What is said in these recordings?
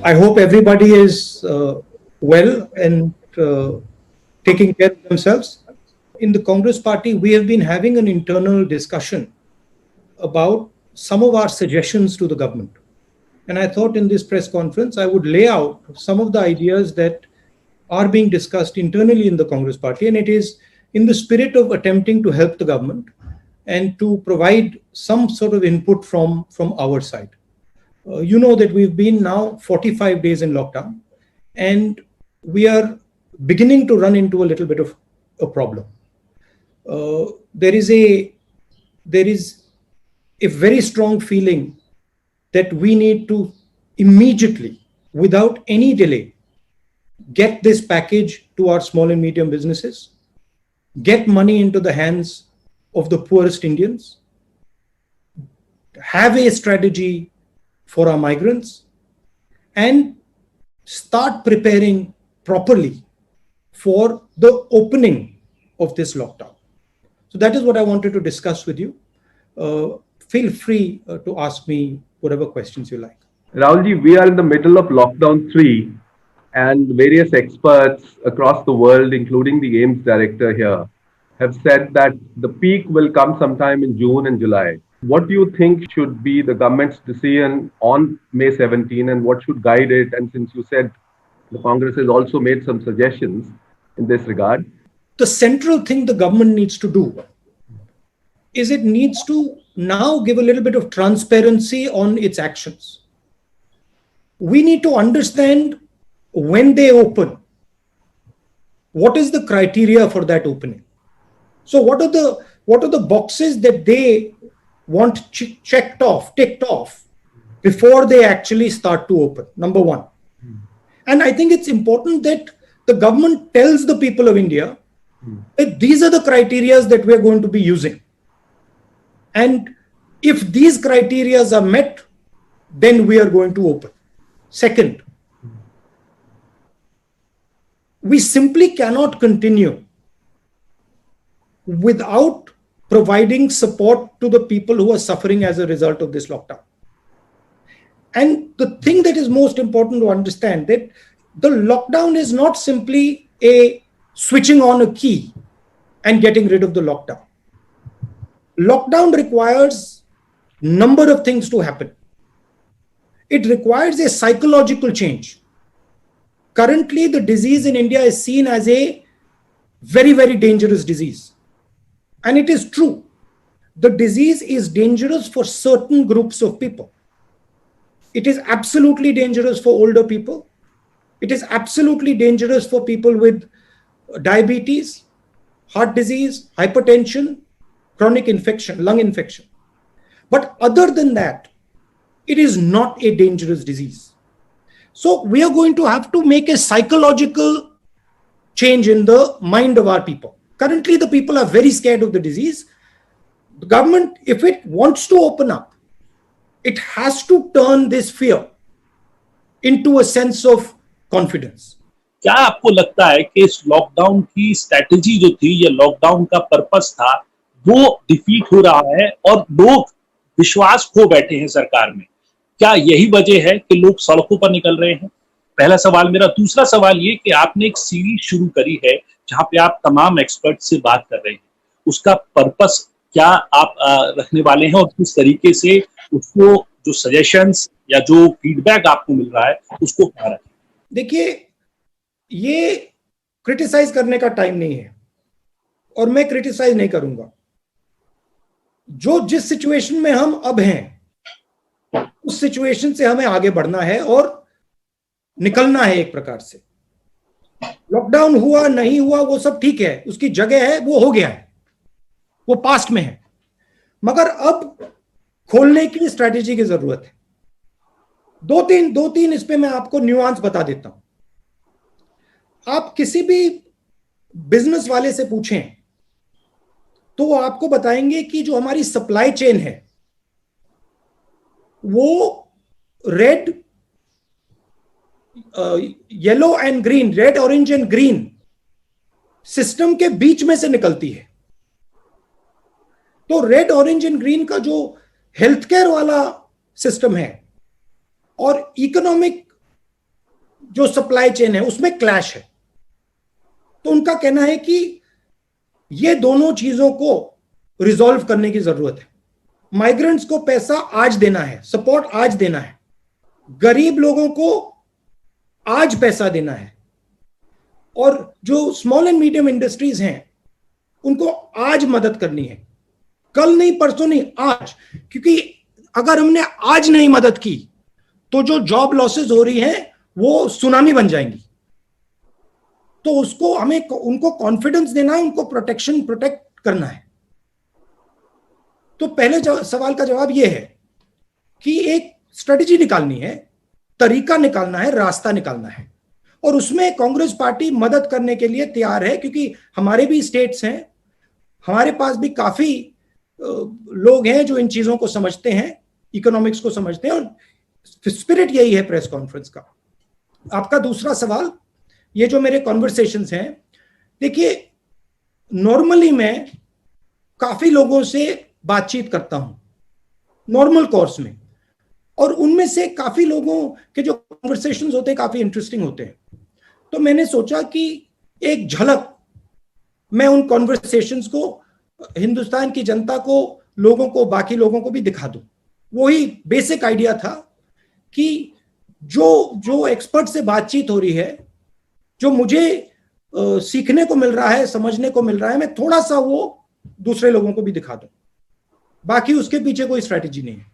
I hope everybody is well and taking care of themselves. In the Congress party, we have been having an internal discussion about some of our suggestions to the government. And I thought in this press conference, I would lay out some of the ideas that are being discussed internally in the Congress party. And it is in the spirit of attempting to help the government and to provide some sort of input from our side. You know that we've been now 45 days in lockdown, and we are beginning to run into a little bit of a problem. There is a very strong feeling that we need to immediately, without any delay, get this package to our small and medium businesses, get money into the hands of the poorest Indians, have a strategy for our migrants, and start preparing properly for the opening of this lockdown. So that is what I wanted to discuss with you. Feel free to ask me whatever questions you like. Rahulji, we are in the middle of lockdown 3, and various experts across the world, including the AIIMS director here, have said that the peak will come sometime in June and July. What do you think should be the government's decision on May 17, and what should guide it? And since you said the Congress has also made some suggestions in this regard. The central thing the government needs to do is it needs to now give a little bit of transparency on its actions. We need to understand when they open, what is the criteria for that opening? So what are the boxes that they want ticked off before they actually start to open? Number one. And I think it's important that the government tells the people of India that these are the criteria that we're going to be using. And if these criteria are met, then we are going to open. Second, we simply cannot continue without providing support to the people who are suffering as a result of this lockdown. And the thing that is most important to understand that the lockdown is not simply a switching on a key and getting rid of the lockdown. Lockdown requires a number of things to happen. It requires a psychological change. Currently, the disease in India is seen as a very, very dangerous disease. And it is true. The disease is dangerous for certain groups of people. It is absolutely dangerous for older people. It is absolutely dangerous for people with diabetes, heart disease, hypertension, chronic infection, lung infection. But other than that, it is not a dangerous disease. So we are going to have to make a psychological change in the mind of our people. Currently, the people are very scared of the disease. The government, if it wants to open up, it has to turn this fear into a sense of confidence. क्या आपको लगता है कि इस lockdown की strategy जो थी, ये लॉकडाउन का पर्पस था, वो डिफीट हो रहा है और लोग विश्वास खो बैठे हैं सरकार में? क्या यही वजह है कि लोग सड़कों पर निकल रहे हैं? पहला सवाल मेरा। दूसरा सवाल ये कि आपने एक सीरीज शुरू करी है जहां पे आप तमाम एक्सपर्ट से बात कर रहे हैं, उसका पर्पस क्या आप रखने वाले हैं और किस तरीके से उसको जो सजेशंस या जो फीडबैक आपको मिल रहा है उसको क्या रखें? देखिए, ये क्रिटिसाइज करने का टाइम नहीं है और मैं क्रिटिसाइज नहीं करूंगा। जो जिस सिचुएशन में हम अब हैं उस सिचुएशन से हमें आगे बढ़ना है और निकलना है एक प्रकार से। लॉकडाउन हुआ नहीं हुआ वो सब ठीक है, उसकी जगह है, वो हो गया है, वो पास्ट में है, मगर अब खोलने की स्ट्रेटेजी की जरूरत है। दो तीन इस पे मैं आपको न्यूआंस बता देता हूं। आप किसी भी बिजनेस वाले से पूछें तो वो आपको बताएंगे कि जो हमारी सप्लाई चेन है वो red, yellow and green, red, orange and green system के बीच में से निकलती है। तो रेड, ऑरेंज एंड ग्रीन का जो हेल्थ केयर वाला सिस्टम है और इकोनॉमिक जो सप्लाई चेन है उसमें क्लैश है। तो उनका कहना है कि ये दोनों चीजों को रिजॉल्व करने की जरूरत है। माइग्रेंट्स को पैसा आज देना है, सपोर्ट आज देना है, गरीब लोगों को आज पैसा देना है, और जो स्मॉल एंड मीडियम इंडस्ट्रीज हैं उनको आज मदद करनी है, कल नहीं, परसों नहीं, आज। क्योंकि अगर हमने आज नहीं मदद की तो जो जॉब लॉसेस हो रही हैं वो सुनामी बन जाएंगी। तो उसको हमें उनको कॉन्फिडेंस देना है, उनको प्रोटेक्ट करना है। तो पहले सवाल का जवाब यह है कि एक स्ट्रेटेजी निकालनी है, तरीका निकालना है, रास्ता निकालना है, और उसमें कांग्रेस पार्टी मदद करने के लिए तैयार है। क्योंकि हमारे भी स्टेट्स हैं, हमारे पास भी काफी लोग हैं जो इन चीजों को समझते हैं, इकोनॉमिक्स को समझते हैं, और स्पिरिट यही है प्रेस कॉन्फ्रेंस का। आपका दूसरा सवाल, ये जो मेरे कॉन्वर्सेशंस हैं, देखिए नॉर्मली मैं काफी लोगों से बातचीत करता हूं नॉर्मल कोर्स में, और उनमें से काफी लोगों के जो कॉन्वर्सेशंस होते हैं काफी इंटरेस्टिंग होते हैं। तो मैंने सोचा कि एक झलक मैं उन कॉन्वर्सेशंस को हिंदुस्तान की जनता को, लोगों को, बाकी लोगों को भी दिखा दूं। वही बेसिक आइडिया था कि जो एक्सपर्ट से बातचीत हो रही है, जो मुझे सीखने को मिल रहा है, समझने को मिल रहा है, मैं थोड़ा सा वो दूसरे लोगों को भी दिखा दूं। बाकी उसके पीछे कोई स्ट्रेटेजी नहीं है।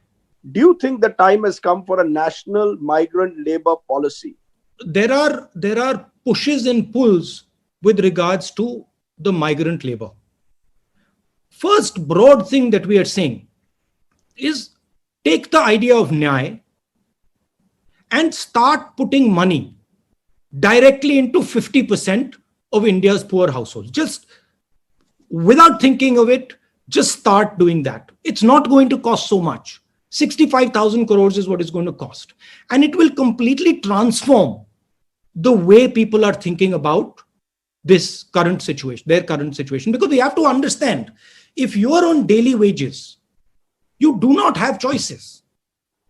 Do you think the time has come for a national migrant labor policy? There are pushes and pulls with regards to the migrant labor. First broad thing that we are saying is take the idea of Nyay and start putting money directly into 50% of India's poor households. Just without thinking of it, just start doing that. It's not going to cost so much. 65,000 crores is what it's going to cost. And it will completely transform the way people are thinking about this current situation, their current situation. Because we have to understand, if you are on daily wages, you do not have choices.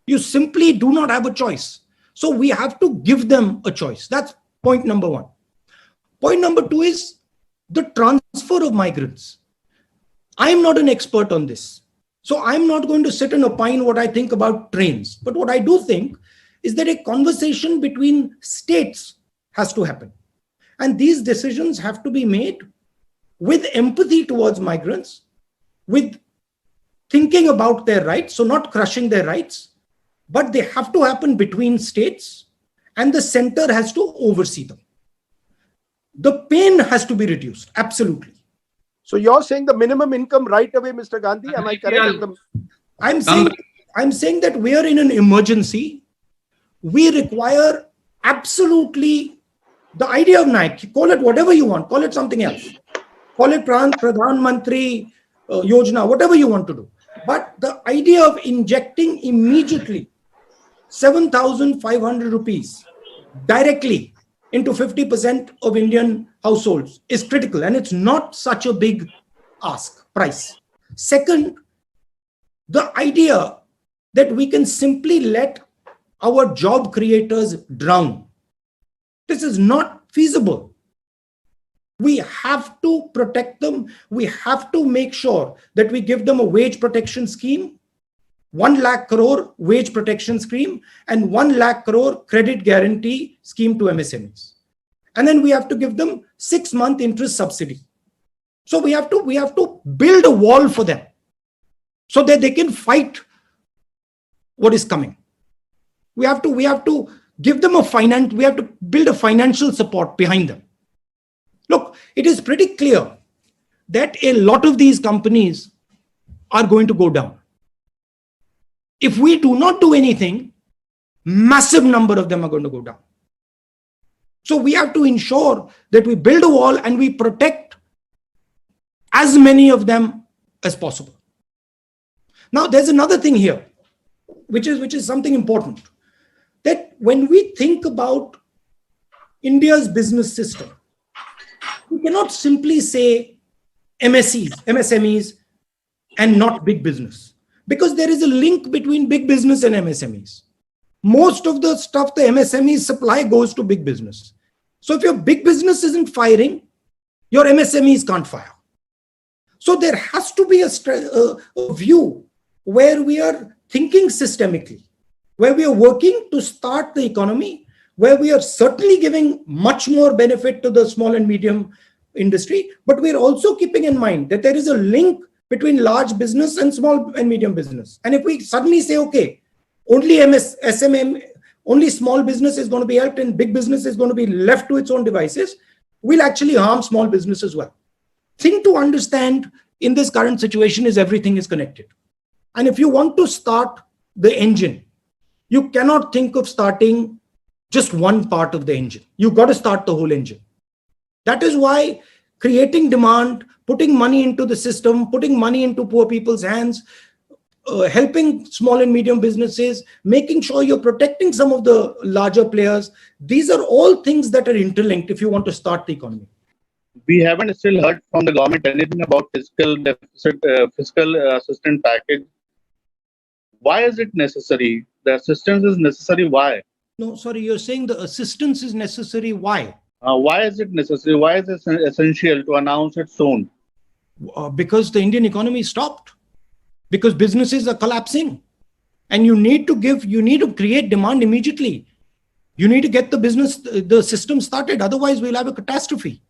You simply do not have a choice. So we have to give them a choice. That's point number one. Point number two is the transfer of migrants. I'm not an expert on this. So I'm not going to sit and opine what I think about trains. But what I do think is that a conversation between states has to happen. And these decisions have to be made with empathy towards migrants, with thinking about their rights, so not crushing their rights, but they have to happen between states, and the center has to oversee them. The pain has to be reduced, absolutely. So you're saying the minimum income right away, Mr. Gandhi? Am I correct? I'm saying that we are in an emergency. We require absolutely the idea of Nike. Call it whatever you want. Call it something else. Call it Pradhan Mantri Yojana, whatever you want to do. But the idea of injecting immediately 7,500 rupees directly into 50% of Indian households is critical, and it's not such a big price. Second, the idea that we can simply let our job creators drown. This is not feasible. We have to protect them. We have to make sure that we give them a wage protection scheme, 1 lakh crore wage protection scheme, and 1 lakh crore credit guarantee scheme to MSMEs. And then we have to give them 6-month interest subsidy. So we have to build a wall for them so that they can fight what is coming. We have to give them we have to build a financial support behind them. Look, it is pretty clear that a lot of these companies are going to go down. If we do not do anything, massive number of them are going to go down. So we have to ensure that we build a wall and we protect as many of them as possible. Now, there's another thing here, which is something important, that when we think about India's business system, we cannot simply say MSMEs and not big business, because there is a link between big business and MSMEs. most of the stuff the MSMEs supply goes to big business. So if your big business isn't firing, your MSMEs can't fire. So there has to be a view where we are thinking systemically, where we are working to start the economy, where we are certainly giving much more benefit to the small and medium industry, but we're also keeping in mind that there is a link between large business and small and medium business. And if we suddenly say, okay, only SMM, only small business is going to be helped and big business is going to be left to its own devices, we'll actually harm small business as well. Thing to understand in this current situation is everything is connected. And if you want to start the engine, you cannot think of starting just one part of the engine. You've got to start the whole engine. That is why creating demand, putting money into the system, putting money into poor people's hands, helping small and medium businesses, making sure you're protecting some of the larger players. These are all things that are interlinked if you want to start the economy. We haven't still heard from the government anything about fiscal deficit, fiscal assistance package. Why is it necessary? The assistance is necessary. Why? No, sorry, you're saying the assistance is necessary. Why? Why is it necessary? Why is it essential to announce it soon? Because the Indian economy stopped. Because businesses are collapsing. And you need to create demand immediately. You need to get the system started. Otherwise, we'll have a catastrophe.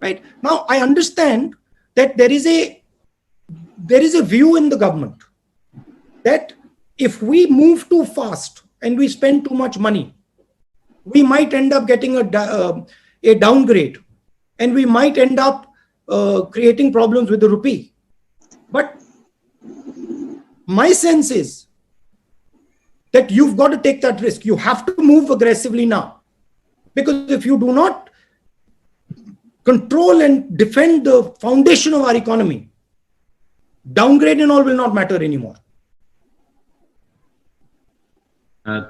Right? Now, I understand that there is a view in the government that if we move too fast and we spend too much money, we might end up getting a downgrade, and we might end up creating problems with the rupee. But my sense is that you've got to take that risk. You have to move aggressively now, because if you do not control and defend the foundation of our economy, downgrade and all will not matter anymore.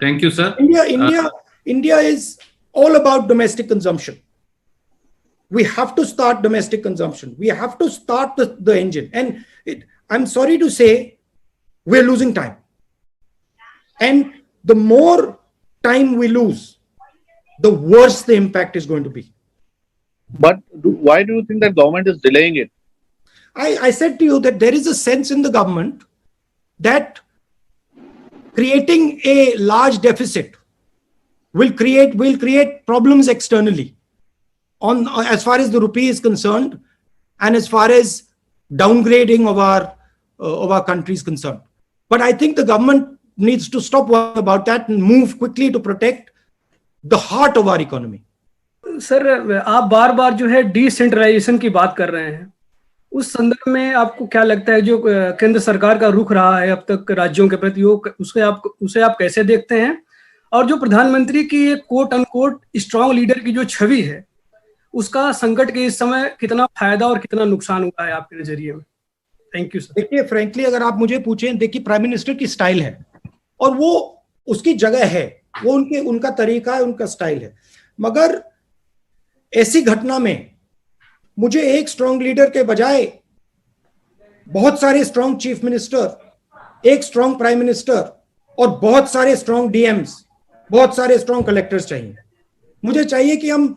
Thank you, sir. India is all about domestic consumption. We have to start domestic consumption. We have to start the engine. And I'm sorry to say, we're losing time. And the more time we lose, the worse the impact is going to be. But why do you think that government is delaying it? I said to you that there is a sense in the government that creating a large deficit will create problems externally as far as the rupee is concerned, and as far as downgrading of our country is concerned. But I think the government needs to stop worrying about that and move quickly to protect the heart of our economy. Sir, आप बार बार जो है decentralisation की बात कर रहे हैं, उस संदर्भ में आपको क्या लगता है जो केंद्र सरकार का रुख रहा है अब तक राज्यों के प्रति, उसे आप कैसे देखते हैं? और जो प्रधानमंत्री की एक कोट अनकोट स्ट्रांग लीडर की जो छवि है, उसका संकट के इस समय कितना फायदा और कितना नुकसान हुआ है आपके नजरिए में? Thank you sir. देखिए, फ्रैंकली अगर आप मुझे पूछें, देखिए प्राइम मिनिस्टर की स्टाइल है और वो उसकी जगह है, वो उनका तरीका है, उनका स्टाइल है। मगर ऐसी घटना में मुझे एक स्ट्रांग लीडर के बजाय बहुत सारे स्ट्रांग चीफ मिनिस्टर, एक स्ट्रांग प्राइम मिनिस्टर और बहुत सारे स्ट्रांग डीएम्स, बहुत सारे स्ट्रांग कलेक्टर्स चाहिए। मुझे चाहिए कि हम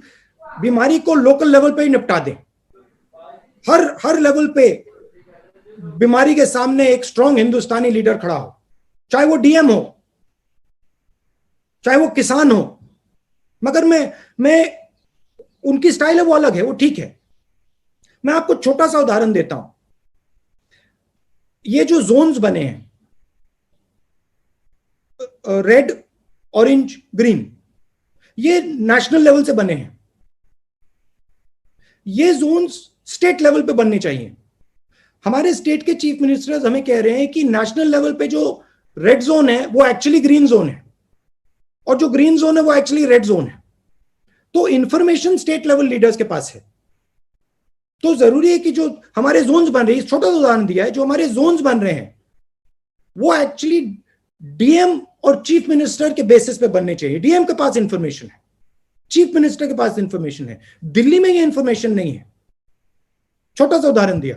बीमारी को लोकल लेवल पे ही निपटा दें। हर लेवल पे बीमारी के सामने एक स्ट्रांग हिंदुस्तानी लीडर खड़ा हो, चाहे वो डीएम हो, चाहे वो किसान हो। मगर मैं उनकी स्टाइल है, वो अलग है, वो ठीक है। मैं आपको छोटा सा उदाहरण देता हूं। ये जो जोन्स बने हैं, रेड, ऑरेंज, ग्रीन, ये नेशनल लेवल से बने हैं। ये जोन्स स्टेट लेवल पे बनने चाहिए। हमारे स्टेट के चीफ मिनिस्टर्स हमें कह रहे हैं कि नेशनल लेवल पे जो रेड जोन है वो एक्चुअली ग्रीन जोन है, और जो ग्रीन जोन है वो एक्चुअली रेड जोन है। तो इंफॉर्मेशन स्टेट लेवल लीडर्स के पास है। तो जरूरी है कि जो हमारे जोन्स बन रहे हैं, छोटा सा उदाहरण दिया है, जो हमारे जोन्स बन रहे हैं वो एक्चुअली डीएम और चीफ मिनिस्टर के बेसिस पे बनने चाहिए। डीएम के पास इंफॉर्मेशन है, चीफ मिनिस्टर के पास इंफॉर्मेशन है, दिल्ली में ये इंफॉर्मेशन नहीं है। छोटा सा उदाहरण दिया।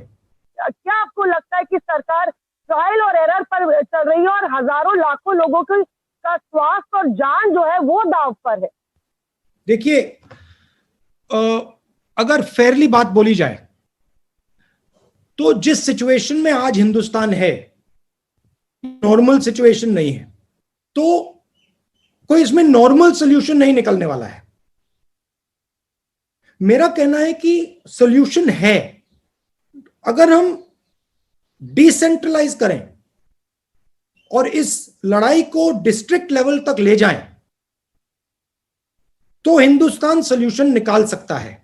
क्या आपको लगता है कि सरकार ट्रायल और एरर पर चल रही है और हजारों लाखों लोगों की का स्वास्थ्य और जान जो है वो दांव पर है। देखिए, अगर फेयरली बात बोली जाए तो जिस सिचुएशन में आज हिंदुस्तान है, नॉर्मल सिचुएशन नहीं है, तो कोई इसमें नॉर्मल सॉल्यूशन नहीं निकलने वाला है। मेरा कहना है कि सॉल्यूशन है, अगर हम डिसेंट्रलाइज करें और इस लड़ाई को डिस्ट्रिक्ट लेवल तक ले जाएं, तो हिंदुस्तान सॉल्यूशन निकाल सकता है।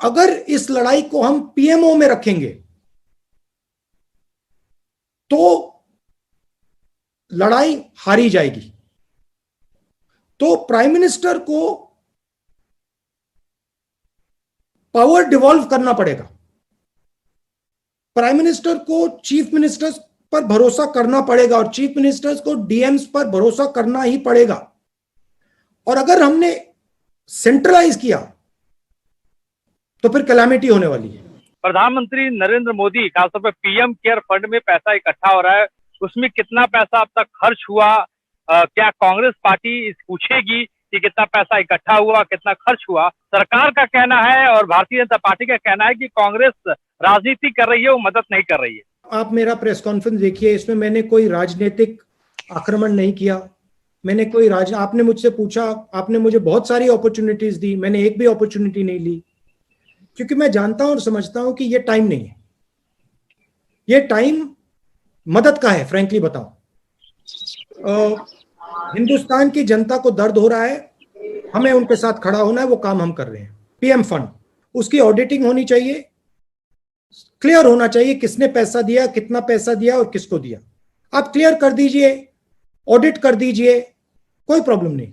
अगर इस लड़ाई को हम पीएमओ में रखेंगे तो लड़ाई हारी जाएगी। तो प्राइम मिनिस्टर को पावर डिवॉल्व करना पड़ेगा। प्राइम मिनिस्टर को चीफ मिनिस्टर्स पर भरोसा करना पड़ेगा और चीफ मिनिस्टर्स को डीएम्स पर भरोसा करना ही पड़ेगा। और अगर हमने सेंट्रलाइज किया तो फिर कैलामिटी होने वाली है। प्रधानमंत्री नरेंद्र मोदी खासतौर पर पीएम केयर फंड में पैसा इकट्ठा हो रहा है, उसमें कितना पैसा अब तक खर्च हुआ? क्या कांग्रेस पार्टी पूछेगी कि कितना पैसा इकट्ठा हुआ, कितना खर्च हुआ? सरकार का कहना है और भारतीय जनता पार्टी का कहना है कि कांग्रेस राजनीति कर रही है, वो मदद नहीं कर रही है। आप मेरा प्रेस कॉन्फ्रेंस देखिए, इसमें मैंने कोई राजनीतिक आक्रमण नहीं किया। मैंने कोई आपने मुझसे पूछा, आपने मुझे बहुत सारी अपॉर्चुनिटीज दी, मैंने एक भी अपॉर्चुनिटी नहीं ली, क्योंकि मैं जानता हूं और समझता हूं कि ये टाइम नहीं है। ये टाइम मदद का है। फ्रैंकली बताऊं, हिंदुस्तान की जनता को दर्द हो रहा है, हमें उनके साथ खड़ा होना है, वो काम हम कर रहे हैं। पीएम फंड, उसकी ऑडिटिंग होनी चाहिए, क्लियर होना चाहिए किसने पैसा दिया, कितना पैसा दिया और किसको दिया। आप क्लियर कर दीजिए, ऑडिट कर दीजिए, कोई प्रॉब्लम नहीं।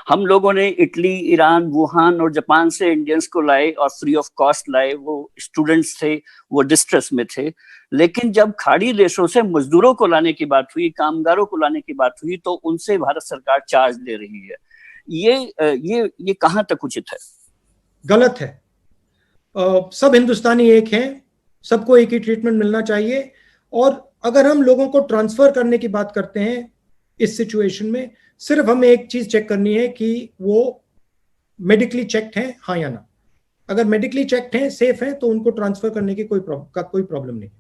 हम लोगों ने इटली, ईरान, वुहान और जापान से इंडियंस को लाए और फ्री ऑफ कॉस्ट लाए। वो स्टूडेंट्स थे, वो डिस्ट्रेस में थे। लेकिन जब खाड़ी देशों से मजदूरों को लाने की बात हुई, कामगारों को लाने की बात हुई, तो उनसे भारत सरकार चार्ज ले रही है। ये कहां तक उचित है? गलत है। सब हिंदुस्तानी एक हैं, सबको एक ही ट्रीटमेंट मिलना चाहिए। और अगर हम लोगों को ट्रांसफर करने की बात करते हैं इस सिचुएशन में, सिर्फ हमें एक चीज चेक करनी है कि वो मेडिकली चेक्ड हैं, हाँ या ना। अगर मेडिकली चेक्ड हैं, सेफ हैं, तो उनको ट्रांसफर करने की कोई प्रॉब्लम नहीं।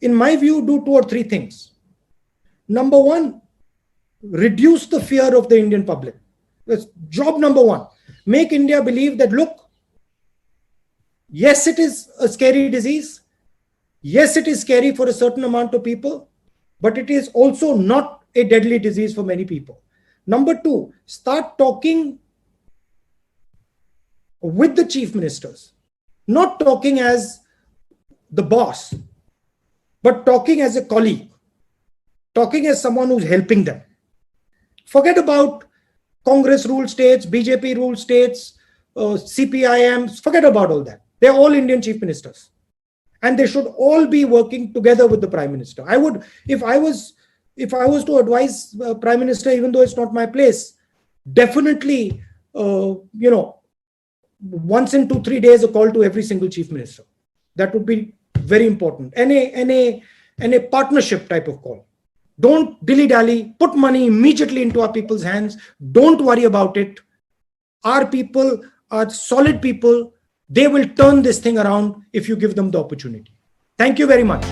इन my view, do 2 or 3 things. Number 1, reduce the fear of the Indian public. That's job number 1. Make India believe that, look, yes, it is a scary disease. Yes, it is scary for a certain amount of people, but it is also not a deadly disease for many people. Number 2, start talking with the chief ministers, not talking as the boss, but talking as a colleague, talking as someone who's helping them. Forget about Congress ruled states, BJP ruled states, CPIM, forget about all that. They're all Indian chief ministers. And they should all be working together with the Prime Minister. I would, if I was to advise Prime Minister, even though it's not my place, definitely, once in 2-3 days, a call to every single chief minister. That would be very important. And a partnership type of call. Don't dilly-dally, put money immediately into our people's hands. Don't worry about it. Our people are solid people. They will turn this thing around if you give them the opportunity. Thank you very much.